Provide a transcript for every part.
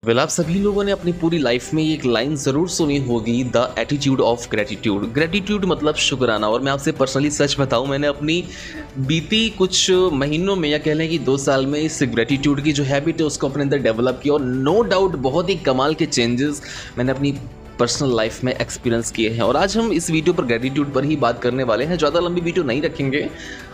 आप सभी लोगों ने अपनी पूरी लाइफ में ये एक लाइन ज़रूर सुनी होगी, the attitude of gratitude. Gratitude मतलब शुक्राना। और मैं आपसे पर्सनली सच बताऊं, मैंने अपनी बीती कुछ महीनों में या कह लें कि 2 साल में इस ग्रेटिट्यूड की जो हैबिट है उसको अपने अंदर डेवलप किया। और नो डाउट बहुत ही कमाल के चेंजेस मैंने अपनी पर्सनल लाइफ में एक्सपीरियंस किए हैं। और आज हम इस वीडियो पर ग्रेटिट्यूड पर ही बात करने वाले हैं। ज़्यादा लंबी वीडियो नहीं रखेंगे।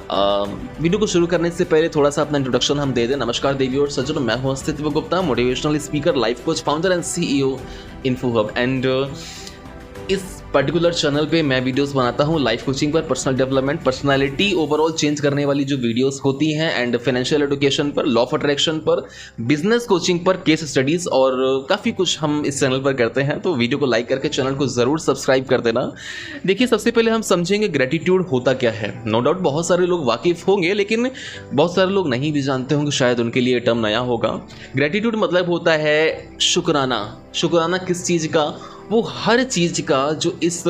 वीडियो को शुरू करने से पहले थोड़ा सा अपना इंट्रोडक्शन हम दे दें। नमस्कार देवी और सज्जनों, मैं हूं Astitva Gupta, motivational speaker, life coach, founder and CEO Infohub. And इस पर्टिकुलर चैनल पे मैं वीडियोस बनाता हूँ लाइफ कोचिंग पर, personal development, personality overall change करने वाली जो वीडियोस होती हैं, एंड फाइनेंशियल एजुकेशन पर, लॉ ऑफ अट्रैक्शन पर, बिजनेस कोचिंग पर, केस स्टडीज़ और काफ़ी कुछ हम इस चैनल पर करते हैं। तो वीडियो को लाइक करके चैनल को ज़रूर सब्सक्राइब कर देना। देखिए, सबसे पहले हम समझेंगे ग्रेटिट्यूड होता क्या है। नो डाउट बहुत सारे लोग वाकिफ़ होंगे, लेकिन बहुत सारे लोग नहीं भी जानते होंगे, शायद उनके लिए टर्म नया होगा। ग्रेटिट्यूड मतलब होता है शुक्राना। शुक्राना किस चीज़ का? वो हर चीज़ का जो इस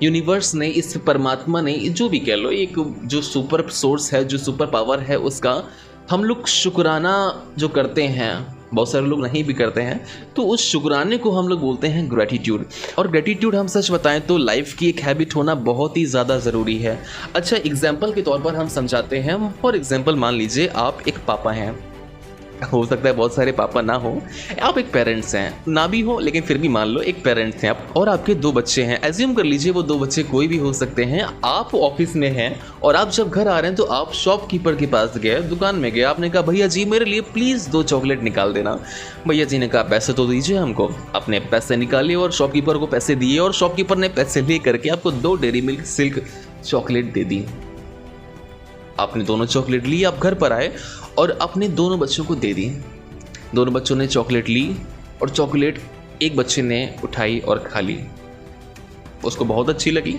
यूनिवर्स ने, इस परमात्मा ने, जो भी कह लो, एक जो सुपर सोर्स है, जो सुपर पावर है, उसका हम लोग शुक्राना जो करते हैं, बहुत सारे लोग नहीं भी करते हैं, तो उस शुक्राने को हम लोग बोलते हैं ग्रेटिट्यूड। और ग्रेटिट्यूड हम सच बताएं तो लाइफ की एक हैबिट होना बहुत ही ज़्यादा ज़रूरी है। अच्छा, एग्जाम्पल के तौर पर हम समझाते हैं। फॉर एग्जाम्पल मान लीजिए आप एक पापा हैं, हो सकता है बहुत सारे पापा ना हो, आप एक पेरेंट्स हैं, ना भी हो लेकिन फिर भी मान लो एक पेरेंट्स हैं आप, और आपके 2 बच्चे हैं। एज्यूम कर लीजिए वो 2 बच्चे कोई भी हो सकते हैं। आप ऑफिस में हैं और आप जब घर आ रहे हैं तो आप शॉपकीपर के पास गए, दुकान में गए, आपने कहा भैया जी मेरे लिए प्लीज़ 2 चॉकलेट निकाल देना। भैया जी ने कहा पैसे तो दीजिए हमको। आपने पैसे निकाले और शॉपकीपर को पैसे दिए, और शॉपकीपर ने पैसे ले करके आपको 2 डेयरी मिल्क सिल्क चॉकलेट दे दी। आपने दोनों चॉकलेट ली, आप घर पर आए और अपने दोनों बच्चों को दे दी। दोनों बच्चों ने चॉकलेट ली और चॉकलेट एक बच्चे ने उठाई और खा ली। उसको बहुत अच्छी लगी,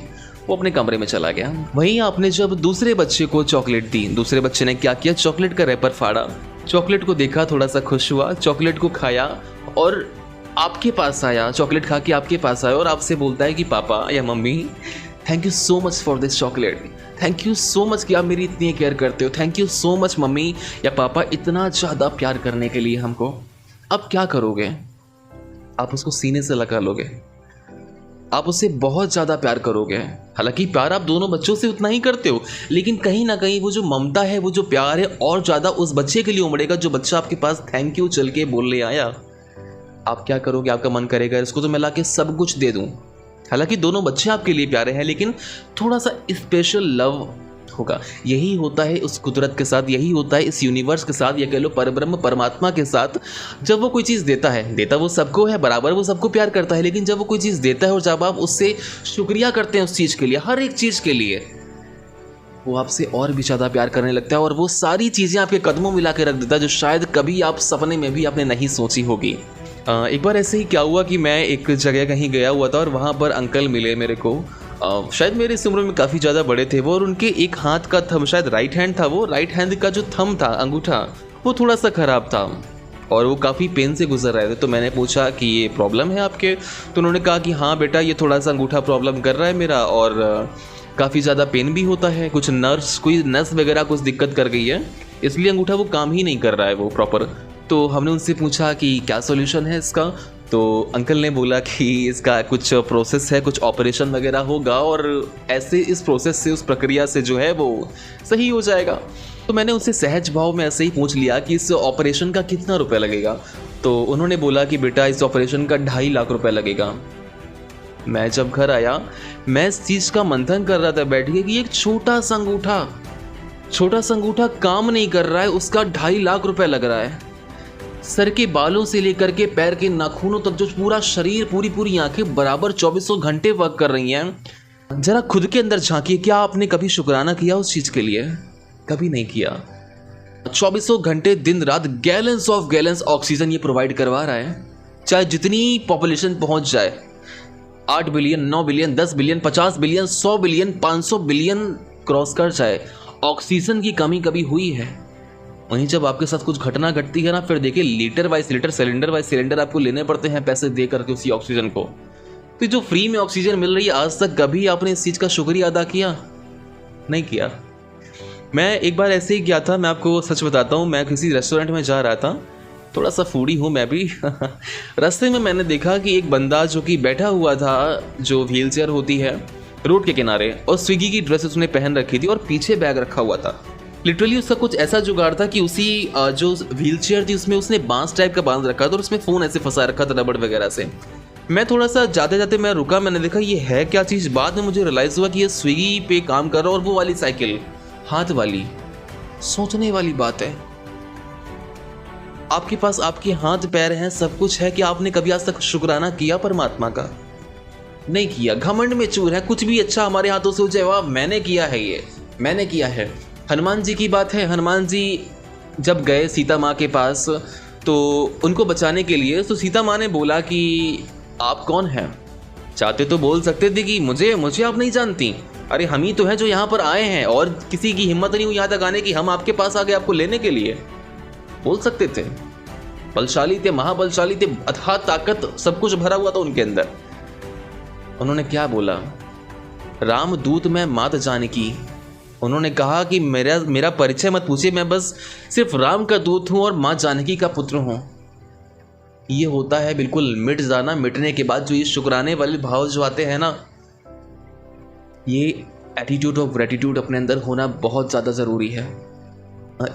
वो अपने कमरे में चला गया। वहीं आपने जब दूसरे बच्चे को चॉकलेट दी, दूसरे बच्चे ने क्या किया, चॉकलेट का रैपर फाड़ा, चॉकलेट को देखा, थोड़ा सा खुश हुआ, चॉकलेट को खाया और आपके पास आया, चॉकलेट खा के आपके पास आया और आपसे बोलता है कि पापा या mummy, thank you so much for this chocolate, thank you so much कि आप मेरी इतनी केयर करते हो, thank you so much mummy या पापा इतना ज़्यादा प्यार करने के लिए हमको। अब क्या करोगे? आप उसको सीने से लगा लोगे, आप उससे बहुत ज़्यादा प्यार करोगे। हालांकि प्यार आप दोनों बच्चों से उतना ही करते हो, लेकिन कहीं ना कहीं वो जो ममता है, वो जो प्यार है, और ज़्यादा उस बच्चे के लिए उमड़ेगा जो बच्चा आपके पास थैंक यू चल के बोलने आया। आप क्या करोगे? आपका मन करेगा इसको तो मैं ला के सब कुछ दे दूँ। हालांकि दोनों बच्चे आपके लिए प्यारे हैं, लेकिन थोड़ा सा स्पेशल लव होगा। यही होता है उस कुदरत के साथ, यही होता है इस यूनिवर्स के साथ, या कह लो परब्रह्म परमात्मा के साथ। जब वो कोई चीज़ देता है, देता वो सबको है बराबर, वो सबको प्यार करता है, लेकिन जब वो कोई चीज़ देता है और जब आप उससे शुक्रिया करते हैं उस चीज़ के लिए, हर एक चीज़ के लिए, वो आपसे और भी ज़्यादा प्यार करने लगता है और वो सारी चीज़ें आपके कदमों में ला के रख देता है जो शायद कभी आप सपने में भी आपने नहीं सोची होगी। एक बार ऐसे ही क्या हुआ कि मैं एक जगह कहीं गया हुआ था और वहाँ पर अंकल मिले मेरे को। शायद मेरे इस उम्र में काफ़ी ज़्यादा बड़े थे वो, और उनके एक हाथ का थंब, शायद राइट हैंड था वो, राइट हैंड का जो थंब था, अंगूठा, वो थोड़ा सा ख़राब था और वो काफ़ी पेन से गुजर रहे थे। तो मैंने पूछा कि ये प्रॉब्लम है आपके? तो उन्होंने कहा कि हाँ बेटा, ये थोड़ा सा अंगूठा प्रॉब्लम कर रहा है मेरा और काफ़ी ज़्यादा पेन भी होता है, कुछ कोई नस वगैरह कुछ दिक्कत कर गई है, इसलिए अंगूठा वो काम ही नहीं कर रहा है वो प्रॉपर। तो हमने उनसे पूछा कि क्या सॉल्यूशन है इसका? तो अंकल ने बोला कि इसका कुछ प्रोसेस है, कुछ ऑपरेशन वगैरह होगा और ऐसे इस प्रोसेस से, उस प्रक्रिया से जो है वो सही हो जाएगा। तो मैंने उससे सहज भाव में ऐसे ही पूछ लिया कि इस ऑपरेशन का कितना रुपये लगेगा? तो उन्होंने बोला कि बेटा इस ऑपरेशन का 2.5 लाख रुपये लगेगा। मैं जब घर आया, मैं इस चीज़ का मंथन कर रहा था बैठ के कि एक छोटा सा अंगूठा काम नहीं कर रहा है, उसका 2.5 लाख रुपये लग रहा है। सर के बालों से लेकर के पैर के नाखूनों तक जो पूरा शरीर, पूरी आंखें बराबर 24 घंटे वर्क कर रही हैं। जरा खुद के अंदर झांकिए, क्या आपने कभी शुक्राना किया उस चीज़ के लिए? कभी नहीं किया। 24 घंटे दिन रात गैलेंस ऑफ गैलेंस ऑक्सीजन ये प्रोवाइड करवा रहा है। चाहे जितनी पॉपुलेशन पहुंच जाए, 8 billion, 9 billion, 10 billion, 50 billion, 100 billion, 500 billion cross कर जाए, ऑक्सीजन की कमी कभी हुई है? वहीं जब आपके साथ कुछ घटना घटती है ना, फिर देखिए litre wise litre, cylinder wise cylinder आपको लेने पड़ते हैं पैसे दे करके उसी ऑक्सीजन को। तो जो फ्री में ऑक्सीजन मिल रही है, आज तक कभी आपने इस चीज़ का शुक्रिया अदा किया? नहीं किया। मैं एक बार ऐसे ही गया था, मैं आपको सच बताता हूँ, मैं किसी रेस्टोरेंट में जा रहा था थोड़ा सा फूडी हूँ मैं भी। रास्ते में मैंने देखा कि एक बंदा जो कि बैठा हुआ था, जो व्हील चेयर होती है रोड के किनारे, और स्विगी की ड्रेस उसने पहन रखी थी और पीछे बैग रखा हुआ था। लिटरली उसका कुछ ऐसा जुगाड़ था कि उसी जो व्हील चेयर थी उसमें उसने बांस टाइप का बांध रखा था और उसमें फ़ोन ऐसे फंसा रखा था रबड़ वगैरह से। मैं थोड़ा सा जाते जाते मैं रुका, मैंने देखा ये है क्या चीज़। बाद में मुझे रियलाइज़ हुआ कि ये स्विगी पे काम कर रहा है और वो वाली साइकिल हाथ वाली। सोचने वाली बात है, आपके पास आपके हाथ पैर हैं, सब कुछ है, कि आपने कभी आज तक शुक्राना किया परमात्मा का? नहीं किया। घमंड में चूर है, कुछ भी अच्छा हमारे हाथों से हो जाए, वाह मैंने किया है, ये मैंने किया है। हनुमान जी की बात है, हनुमान जी जब गए सीता माँ के पास तो उनको बचाने के लिए, तो सीता माँ ने बोला कि आप कौन हैं? चाहते तो बोल सकते थे कि मुझे आप नहीं जानती, अरे हम ही तो हैं जो यहाँ पर आए हैं, और किसी की हिम्मत नहीं हुई यहाँ तक आने की, हम आपके पास आ गए आपको लेने के लिए। बोल सकते थे, बलशाली थे, महाबलशाली थे, अथाह ताकत सब कुछ भरा हुआ था उनके अंदर। उन्होंने क्या बोला? राम दूत मैं मात जानकी। उन्होंने कहा कि मेरा परिचय मत पूछिए, मैं बस सिर्फ राम का दूत हूँ और माँ जानकी का पुत्र हूँ। ये होता है बिल्कुल मिट जाना। मिटने के बाद जो ये शुक्राने वाले भाव जो आते हैं ना, ये एटीट्यूड ऑफ ग्रेटिट्यूड अपने अंदर होना बहुत ज़्यादा ज़रूरी है।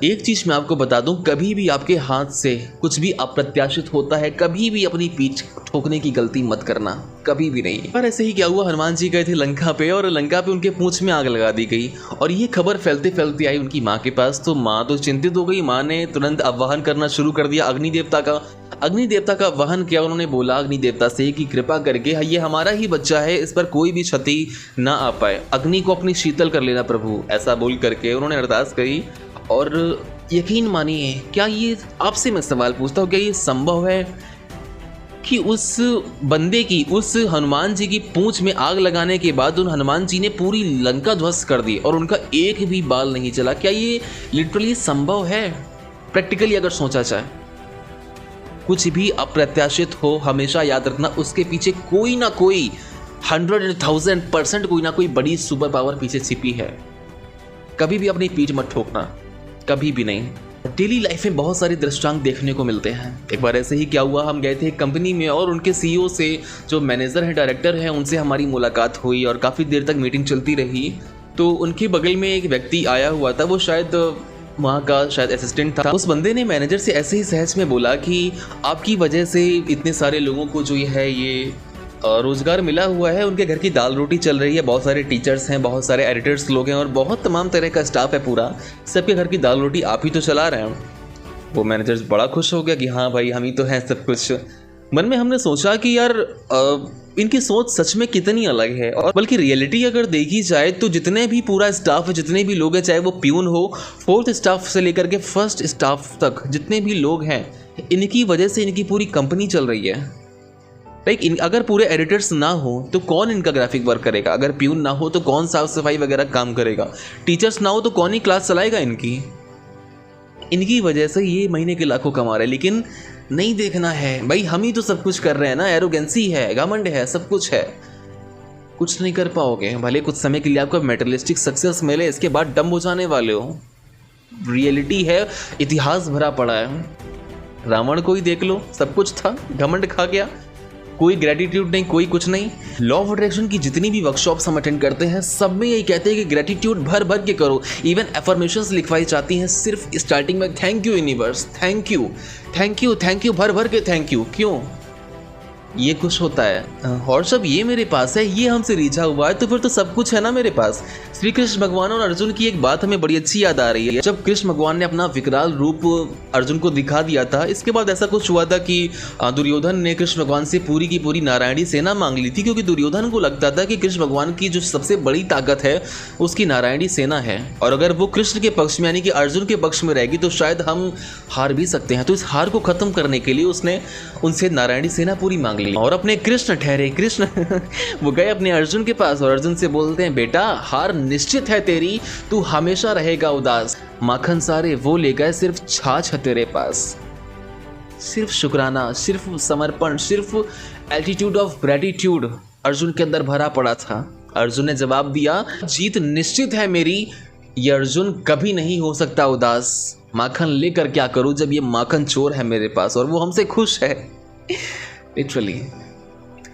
एक चीज़ मैं आपको बता दूं, कभी भी आपके हाथ से कुछ भी अप्रत्याशित होता है, कभी भी अपनी पीठ ठोकने की गलती मत करना, कभी भी नहीं। पर ऐसे ही क्या हुआ, हनुमान जी गए थे लंका पे और लंका पे उनके पूंछ में आग लगा दी गई और ये खबर फैलते फैलते आई उनकी माँ के पास। तो माँ तो चिंतित हो गई। माँ ने तुरंत आह्वान करना शुरू कर दिया अग्नि देवता का। अग्नि देवता का आह्वान किया। उन्होंने बोला अग्नि देवता से कि कृपा करके ये हमारा ही बच्चा है, इस पर कोई भी क्षति ना आ पाए, अग्नि को अपनी शीतल कर लेना प्रभु। ऐसा बोल करके उन्होंने अरदास करी। और यकीन मानिए, क्या ये आपसे मैं सवाल पूछता हूँ, क्या ये संभव है कि उस बंदे की, उस हनुमान जी की पूंछ में आग लगाने के बाद उन हनुमान जी ने पूरी लंका ध्वस्त कर दी और उनका एक भी बाल नहीं चला? क्या ये लिटरली संभव है? प्रैक्टिकली अगर सोचा जाए, कुछ भी अप्रत्याशित हो, हमेशा याद रखना उसके पीछे कोई ना कोई 100,000% कोई ना कोई बड़ी सुपर पावर पीछे छिपी है। कभी भी अपनी पीठ मत ठोकना, कभी भी नहीं। डेली लाइफ में बहुत सारे दृष्टांत देखने को मिलते हैं। एक बार ऐसे ही क्या हुआ, हम गए थे एक कंपनी में और उनके सीईओ से, जो मैनेजर है, डायरेक्टर है, उनसे हमारी मुलाकात हुई और काफ़ी देर तक मीटिंग चलती रही। तो उनके बगल में एक व्यक्ति आया हुआ था, वो शायद वहाँ का शायद असिस्टेंट था। उस बंदे ने मैनेजर से ऐसे ही सहज में बोला कि आपकी वजह से इतने सारे लोगों को जो ये रोज़गार मिला हुआ है, उनके घर की दाल रोटी चल रही है, बहुत सारे टीचर्स हैं, बहुत सारे एडिटर्स लोग हैं और बहुत तमाम तरह का स्टाफ है पूरा, सबके घर की दाल रोटी आप ही तो चला रहे हैं। वो मैनेजर बड़ा खुश हो गया कि हाँ भाई हम ही तो हैं सब कुछ। मन में हमने सोचा कि यार इनकी सोच सच में कितनी अलग है। और बल्कि रियलिटी अगर देखी जाए तो जितने भी पूरा स्टाफ है, जितने भी लोग हैं, चाहे वो प्यून हो, 4th स्टाफ से लेकर के 1st स्टाफ तक जितने भी लोग हैं, इनकी वजह से इनकी पूरी कंपनी चल रही है। अगर पूरे एडिटर्स ना हो तो कौन इनका ग्राफिक वर्क करेगा? अगर प्यून ना हो तो कौन साफ सफाई वगैरह काम करेगा? टीचर्स ना हो तो कौन ही क्लास चलाएगा इनकी वजह से ये महीने के लाखों कमा रहे हैं। लेकिन नहीं देखना है भाई, हम ही तो सब कुछ कर रहे हैं ना। एरोगेंसी है, घमंड है, सब कुछ है, कुछ नहीं कर पाओगे। भले कुछ समय के लिए आपको मेटेरियलिस्टिक सक्सेस मिले, इसके बाद डंब हो जाने वाले हो। रियलिटी है, इतिहास भरा पड़ा है। रावण को ही देख लो, सब कुछ था, घमंड खा गया, कोई ग्रेटिट्यूड नहीं, कोई कुछ नहीं। लॉ ऑफ अट्रैक्शन की जितनी भी वर्कशॉप्स हम अटेंड करते हैं, सब में यही कहते हैं कि ग्रेटिट्यूड भर भर के करो। इवन एफर्मेशंस लिखवाई जाती हैं सिर्फ स्टार्टिंग में, thank you universe, thank you, thank you, thank you, भर भर के थैंक यू। क्यों? ये कुछ होता है और जब ये मेरे पास है, ये हमसे रीझा हुआ है, तो फिर तो सब कुछ है ना मेरे पास। श्री कृष्ण भगवान और अर्जुन की एक बात हमें बड़ी अच्छी याद आ रही है। जब कृष्ण भगवान ने अपना विकराल रूप अर्जुन को दिखा दिया था, इसके बाद ऐसा कुछ हुआ था कि दुर्योधन ने कृष्ण भगवान से पूरी की पूरी नारायणी सेना मांग ली थी, क्योंकि दुर्योधन को लगता था कि कृष्ण भगवान की जो सबसे बड़ी ताकत है उसकी नारायणी सेना है, और अगर वो कृष्ण के पक्ष में यानी कि अर्जुन के पक्ष में रहेगी तो शायद हम हार भी सकते हैं। तो इस हार को खत्म करने के लिए उसने उनसे नारायणी सेना पूरी मांग ली और अपने कृष्ण ठहरे कृष्ण वो गए अपने अर्जुन के पास और अर्जुन से बोलते हैं, बेटा हार निश्चित है तेरी, तू हमेशा रहेगा उदास। माखन सारे वो ले गए, सिर्फ छाछ है तेरे पास। सिर्फ शुक्राना, सिर्फ समर्पण, सिर्फ एटीट्यूड ऑफ ग्रेटिट्यूड अर्जुन के अंदर भरा पड़ा था। अर्जुन ने जवाब दिया, जीत निश्चित है मेरी, ये अर्जुन कभी नहीं हो सकता उदास। माखन लेकर क्या करूं जब ये माखन चोर है मेरे पास और वो हमसे खुश है। लिटरली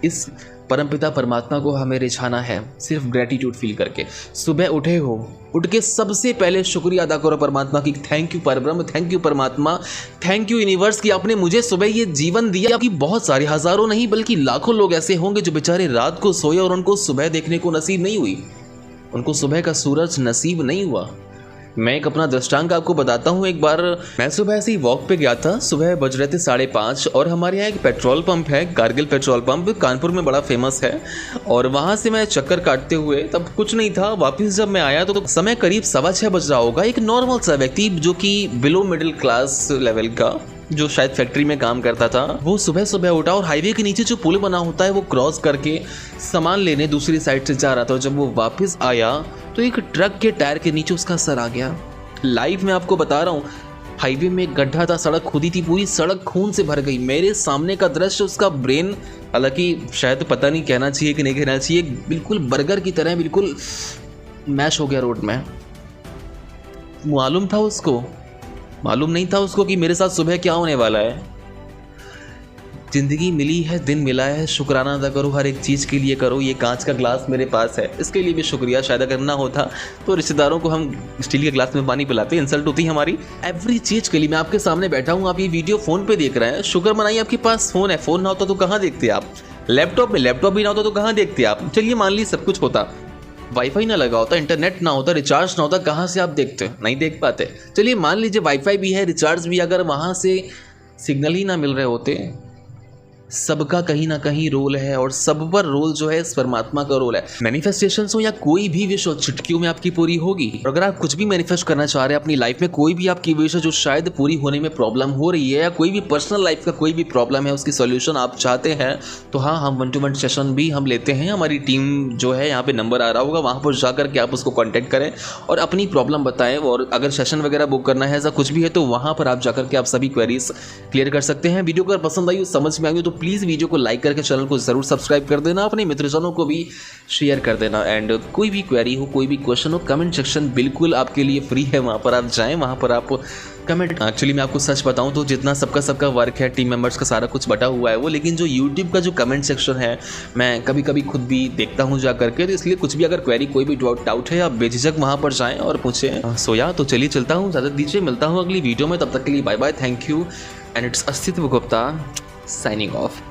इस परमपिता परमात्मा को हमें रिझाना है सिर्फ ग्रेटिट्यूड फील करके। सुबह उठे हो, उठ के सबसे पहले शुक्रिया अदा करो परमात्मा की। थैंक यू परब्रह्म, थैंक यू परमात्मा, थैंक यू यूनिवर्स कि आपने मुझे सुबह ये जीवन दिया। आपकी बहुत सारे हजारों नहीं बल्कि लाखों लोग ऐसे होंगे जो बेचारे रात को सोए और उनको सुबह देखने को नसीब नहीं हुई, उनको सुबह का सूरज नसीब नहीं हुआ। मैं एक अपना दृष्टांत आपको बताता हूँ। एक बार मैं सुबह ऐसे ही वॉक पे गया था, सुबह बज रहे थे 5:30 और हमारे यहाँ एक पेट्रोल पंप है, कारगिल पेट्रोल पंप, कानपुर में बड़ा फेमस है। और वहाँ से मैं चक्कर काटते हुए, तब कुछ नहीं था, वापस जब मैं आया तो समय करीब 6:15 बज रहा होगा। एक नॉर्मल सा व्यक्ति जो कि बिलो मिडिल क्लास लेवल का, जो शायद फैक्ट्री में काम करता था, वो सुबह सुबह उठा और हाईवे के नीचे जो पुल बना होता है वो क्रॉस करके सामान लेने दूसरी साइड से जा रहा था। जब वो वापस आया तो एक ट्रक के टायर के नीचे उसका सर आ गया। लाइव में आपको बता रहा हूँ, हाईवे में एक गड्ढा था, सड़क खुदी थी, पूरी सड़क खून से भर गई। मेरे सामने का दृश्य, उसका ब्रेन, हालांकि शायद पता नहीं कहना चाहिए कि नहीं कहना चाहिए, बिल्कुल बर्गर की तरह बिल्कुल मैश हो गया रोड में। मालूम नहीं था उसको कि मेरे साथ सुबह क्या होने वाला है। जिंदगी मिली है, दिन मिला है, शुक्राना अदा करो, हर एक चीज़ के लिए करो। ये कांच का ग्लास मेरे पास है, इसके लिए भी शुक्रिया। शायद अगर ना होता तो रिश्तेदारों को हम स्टील के ग्लास में पानी पिलाते, इंसल्ट होती हमारी। एवरी चीज़ के लिए मैं आपके सामने बैठा हूँ, आप ये वीडियो फ़ोन पे देख रहे हैं, शुक्र मनाइए आपके पास फ़ोन है। फ़ोन ना होता तो कहाँ देखते आप? लैपटॉप में लैपटॉप भी ना होता तो कहाँ देखते आप? चलिए मान लीजिए सब कुछ होता, वाईफाई ना लगा होता, इंटरनेट ना होता, रिचार्ज ना होता, कहाँ से आप देखते? नहीं देख पाते। चलिए मान लीजिए वाईफाई भी है, रिचार्ज भी, अगर वहाँ से सिग्नल ही ना मिल रहे होते। सबका कहीं ना कहीं रोल है और सब पर रोल जो है इस परमात्मा का रोल है। मैनिफेस्टेशंस हो या कोई भी विश हो, चुटकियों में आपकी पूरी होगी। और अगर आप कुछ भी मैनिफेस्ट करना चाह रहे हैं अपनी लाइफ में, कोई भी आपकी विश है जो शायद पूरी होने में प्रॉब्लम हो रही है, या कोई भी पर्सनल लाइफ का कोई भी प्रॉब्लम है, उसकी सोल्यूशन आप चाहते हैं, तो हाँ, हम 1-to-1 सेशन भी हम लेते हैं। हमारी टीम जो है, यहाँ पे नंबर आ रहा होगा, वहाँ पर जाकर के आप उसको कॉन्टैक्ट करें और अपनी प्रॉब्लम बताएं। और अगर सेशन वगैरह बुक करना है, ऐसा कुछ भी है, तो वहाँ पर आप जाकर के आप सभी क्वेरीज क्लियर कर सकते हैं। वीडियो अगर पसंद आई, समझ में आई तो प्लीज़ वीडियो को लाइक करके चैनल को जरूर सब्सक्राइब कर देना, अपने मित्रजनों को भी शेयर कर देना। एंड कोई भी क्वेरी हो, कोई भी क्वेश्चन हो, कमेंट सेक्शन बिल्कुल आपके लिए फ्री है, वहाँ पर आप जाएं, वहाँ पर आप कमेंट। एक्चुअली मैं आपको सच बताऊं तो जितना सबका वर्क है, टीम मेंबर्स का सारा कुछ बटा हुआ है वो, लेकिन जो यूट्यूब का जो कमेंट सेक्शन है, मैं कभी कभी खुद भी देखता हूं जा करके, तो इसलिए कुछ भी अगर क्वेरी, कोई भी डाउट है, आप बेझिझक वहां पर जाएं और पूछें। सोया तो चलिए चलता हूँ, ज़्यादा दीजिए, मिलता हूँ अगली वीडियो में, तब तक के लिए bye bye, thank you and it's Astitva Gupta signing off.